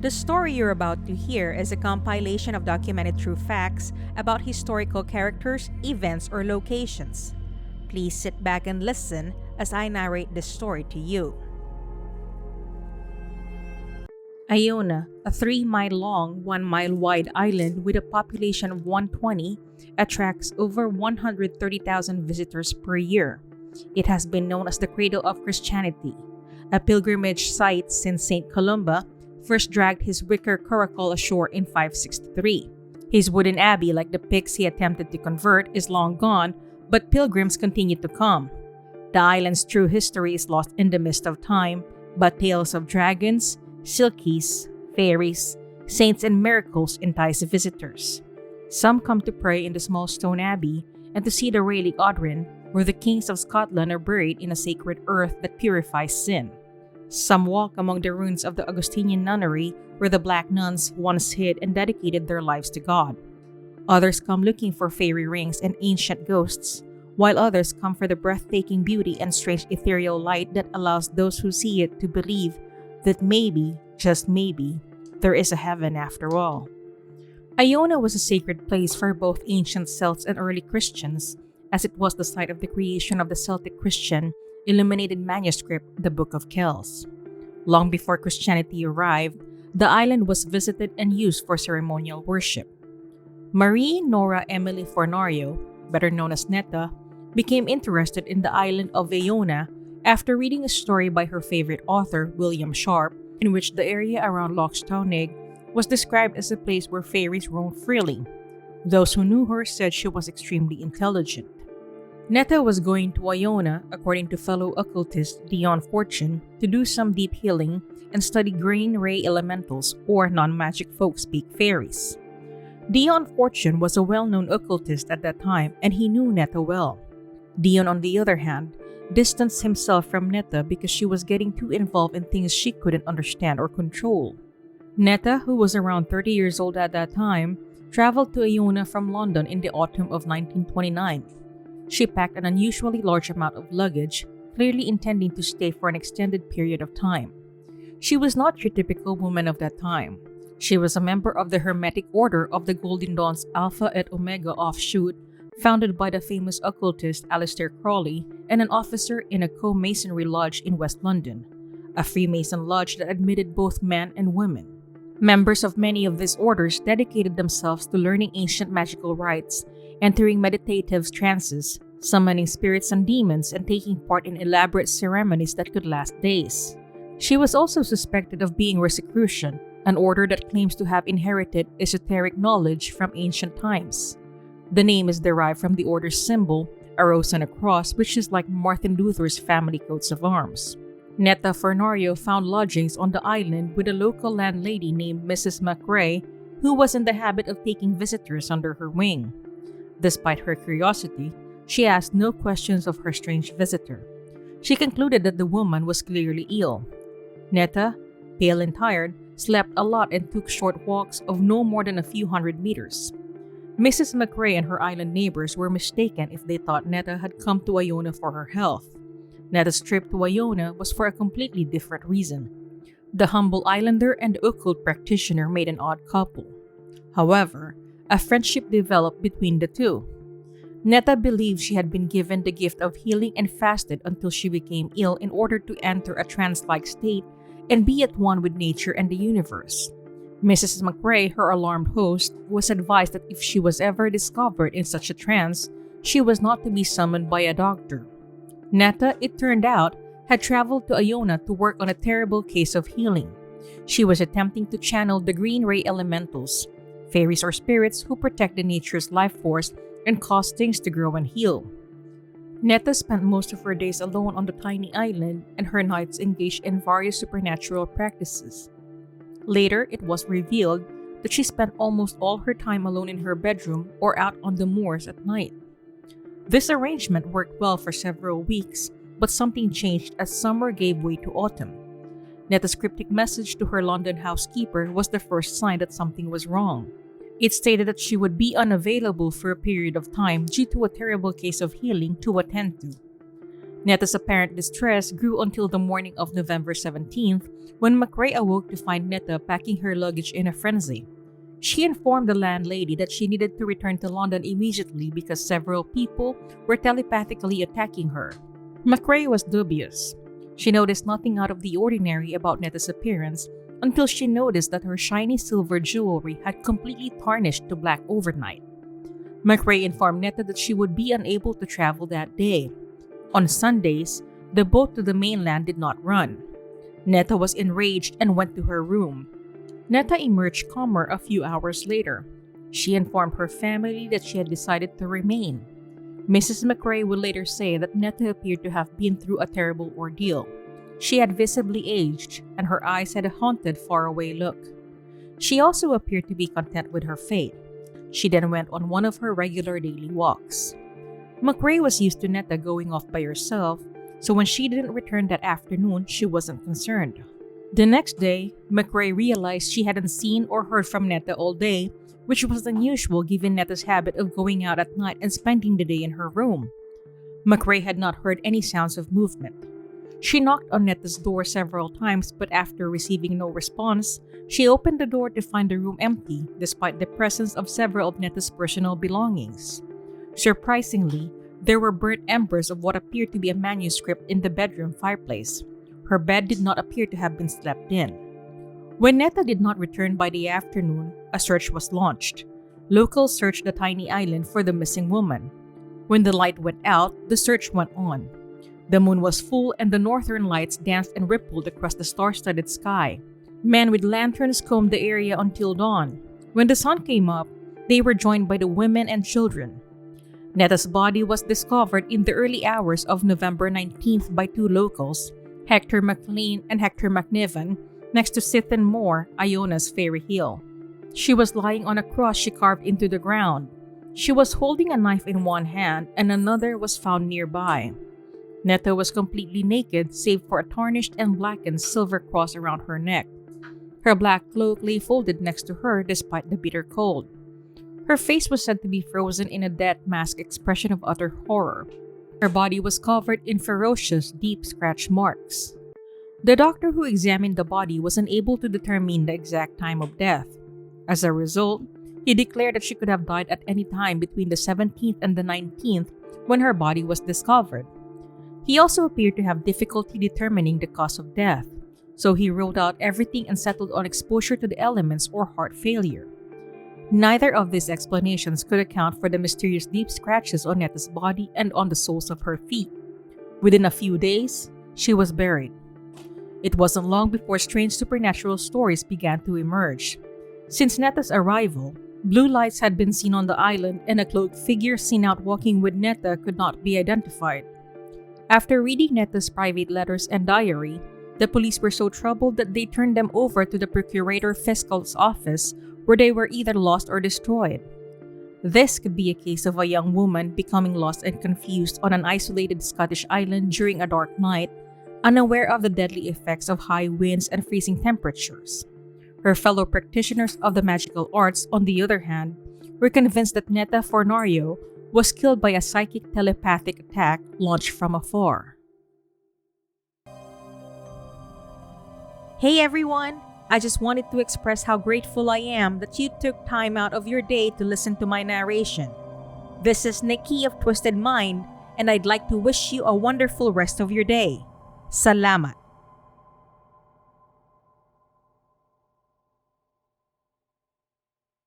The story you're about to hear is a compilation of documented true facts about historical characters, events, or locations. Please sit back and listen as I narrate this story to you. Iona, a 3-mile long, 1-mile wide island with a population of 120, attracts over 130,000 visitors per year. It has been known as the cradle of Christianity, a pilgrimage site since St. Columba first dragged his wicker coracle ashore in 563. His wooden abbey, like the Picts he attempted to convert, is long gone, but pilgrims continue to come. The island's true history is lost in the mist of time, but tales of dragons, silkies, fairies, saints, and miracles entice visitors. Some come to pray in the small stone abbey and to see the Raelig Odrin, where the kings of Scotland are buried in a sacred earth that purifies sin. Some walk among the ruins of the Augustinian nunnery, where the black nuns once hid and dedicated their lives to God. Others come looking for fairy rings and ancient ghosts, while others come for the breathtaking beauty and strange ethereal light that allows those who see it to believe that maybe, just maybe, there is a heaven after all. Iona was a sacred place for both ancient Celts and early Christians, as it was the site of the creation of the Celtic Christian illuminated manuscript, the Book of Kells. Long before Christianity arrived, the island was visited and used for ceremonial worship. Marie Nora Emily Fornario, better known as Netta, became interested in the island of Iona after reading a story by her favorite author, William Sharp, in which the area around Loch Staunig was described as a place where fairies roamed freely. Those who knew her said she was extremely intelligent. Netta was going to Iona, according to fellow occultist Dion Fortune, to do some deep healing and study green ray elementals, or non-magic folk speak fairies. Dion Fortune was a well-known occultist at that time, and he knew Netta well. Dion, on the other hand, distanced himself from Netta because she was getting too involved in things she couldn't understand or control. Netta, who was around 30 years old at that time, traveled to Iona from London in the autumn of 1929. She packed an unusually large amount of luggage, clearly intending to stay for an extended period of time. She was not your typical woman of that time. She was a member of the Hermetic Order of the Golden Dawn's Alpha et Omega offshoot, founded by the famous occultist Aleister Crowley, and an officer in a co-masonry lodge in West London, a Freemason lodge that admitted both men and women. Members of many of these orders dedicated themselves to learning ancient magical rites, entering meditative trances, summoning spirits and demons, and taking part in elaborate ceremonies that could last days. She was also suspected of being Rosicrucian, an order that claims to have inherited esoteric knowledge from ancient times. The name is derived from the order's symbol, a rose and a cross, which is like Martin Luther's family coats of arms. Netta Fornario found lodgings on the island with a local landlady named Mrs. McRae, who was in the habit of taking visitors under her wing. Despite her curiosity, she asked no questions of her strange visitor. She concluded that the woman was clearly ill. Netta, pale and tired, slept a lot and took short walks of no more than a few hundred meters. Mrs. McRae and her island neighbors were mistaken if they thought Netta had come to Iona for her health. Netta's trip to Iona was for a completely different reason. The humble islander and the occult practitioner made an odd couple. However, a friendship developed between the two. Netta believed she had been given the gift of healing and fasted until she became ill in order to enter a trance-like state and be at one with nature and the universe. Mrs. McRae, her alarmed host, was advised that if she was ever discovered in such a trance, she was not to be summoned by a doctor. Netta, it turned out, had traveled to Iona to work on a terrible case of healing. She was attempting to channel the green ray elementals, fairies or spirits who protect the nature's life force and cause things to grow and heal. Netta spent most of her days alone on the tiny island, and her nights engaged in various supernatural practices. Later, it was revealed that she spent almost all her time alone in her bedroom or out on the moors at night. This arrangement worked well for several weeks, but something changed as summer gave way to autumn. Netta's cryptic message to her London housekeeper was the first sign that something was wrong. It stated that she would be unavailable for a period of time due to a terrible case of healing to attend to. Netta's apparent distress grew until the morning of November 17th when McRae awoke to find Netta packing her luggage in a frenzy. She informed the landlady that she needed to return to London immediately because several people were telepathically attacking her. McRae was dubious. She noticed nothing out of the ordinary about Netta's appearance until she noticed that her shiny silver jewelry had completely tarnished to black overnight. McRae informed Netta that she would be unable to travel that day. On Sundays, the boat to the mainland did not run. Netta was enraged and went to her room. Netta emerged calmer a few hours later. She informed her family that she had decided to remain. Mrs. McRae would later say that Netta appeared to have been through a terrible ordeal. She had visibly aged, and her eyes had a haunted, faraway look. She also appeared to be content with her fate. She then went on one of her regular daily walks. McRae was used to Netta going off by herself, so when she didn't return that afternoon, she wasn't concerned. The next day, McRae realized she hadn't seen or heard from Netta all day, which was unusual given Netta's habit of going out at night and spending the day in her room. McRae had not heard any sounds of movement. She knocked on Netta's door several times, but after receiving no response, she opened the door to find the room empty despite the presence of several of Netta's personal belongings. Surprisingly, there were burnt embers of what appeared to be a manuscript in the bedroom fireplace. Her bed did not appear to have been slept in. When Netta did not return by the afternoon, a search was launched. Locals searched the tiny island for the missing woman. When the light went out, the search went on. The moon was full and the northern lights danced and rippled across the star-studded sky. Men with lanterns combed the area until dawn. When the sun came up, they were joined by the women and children. Netta's body was discovered in the early hours of November 19th by two locals, Hector McLean and Hector McNiven, next to Sithen Moor, Iona's Fairy Hill. She was lying on a cross she carved into the ground. She was holding a knife in one hand and another was found nearby. Netta was completely naked save for a tarnished and blackened silver cross around her neck. Her black cloak lay folded next to her despite the bitter cold. Her face was said to be frozen in a death mask expression of utter horror. Her body was covered in ferocious, deep scratch marks. The doctor who examined the body was unable to determine the exact time of death. As a result, he declared that she could have died at any time between the 17th and the 19th when her body was discovered. He also appeared to have difficulty determining the cause of death, so he ruled out everything and settled on exposure to the elements or heart failure. Neither of these explanations could account for the mysterious deep scratches on Netta's body and on the soles of her feet. Within a few days, she was buried. It wasn't long before strange supernatural stories began to emerge. Since Netta's arrival, blue lights had been seen on the island and a cloaked figure seen out walking with Netta could not be identified. After reading Netta's private letters and diary, the police were so troubled that they turned them over to the Procurator Fiscal's office, where they were either lost or destroyed. This could be a case of a young woman becoming lost and confused on an isolated Scottish island during a dark night, unaware of the deadly effects of high winds and freezing temperatures. Her fellow practitioners of the magical arts, on the other hand, were convinced that Netta Fornario was killed by a psychic telepathic attack launched from afar. Hey everyone! I just wanted to express how grateful I am that you took time out of your day to listen to my narration. This is Nikki of Twysted Mind, and I'd like to wish you a wonderful rest of your day. Salamat!